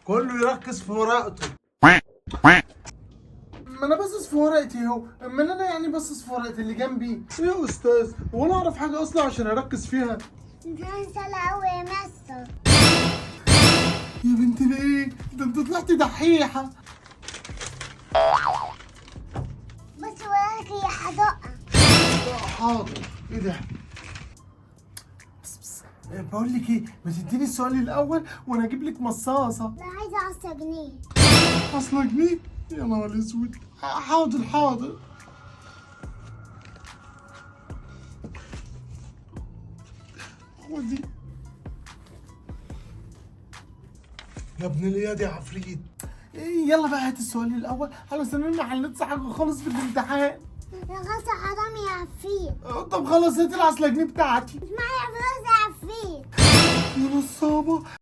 كله يركز في ورقته. ما انا باصص في ورقتي اهو، اما انا يعني باصص في ورقه اللي جنبي. ايه يا استاذ، هو انا اعرف حاجه اصلا عشان اركز فيها؟ انت قوي يا مستر. يا بنت الايه، ده انت طلعتي دحيحه. بس وراك يا حدقة. حاضر. ايه ده؟ بس بقول لك ايه، ما تديني السؤال الاول وانا اجيب لك مصاصه. لا عايزة 10 جنيه. اصلا جنيه؟ يا نهار اسود. حاضر حاضر. خدي. يا ابن اليد يا عفريت. يلا بقى هات السؤال الاول علشان انا ما حلتش حاجه خالص في الامتحان. يا غاصة حرام يا عفريت. طب خلاص هات ال10 جنيه بتاعتي. مش معايا فلوس يا عفريت. يا نصابه.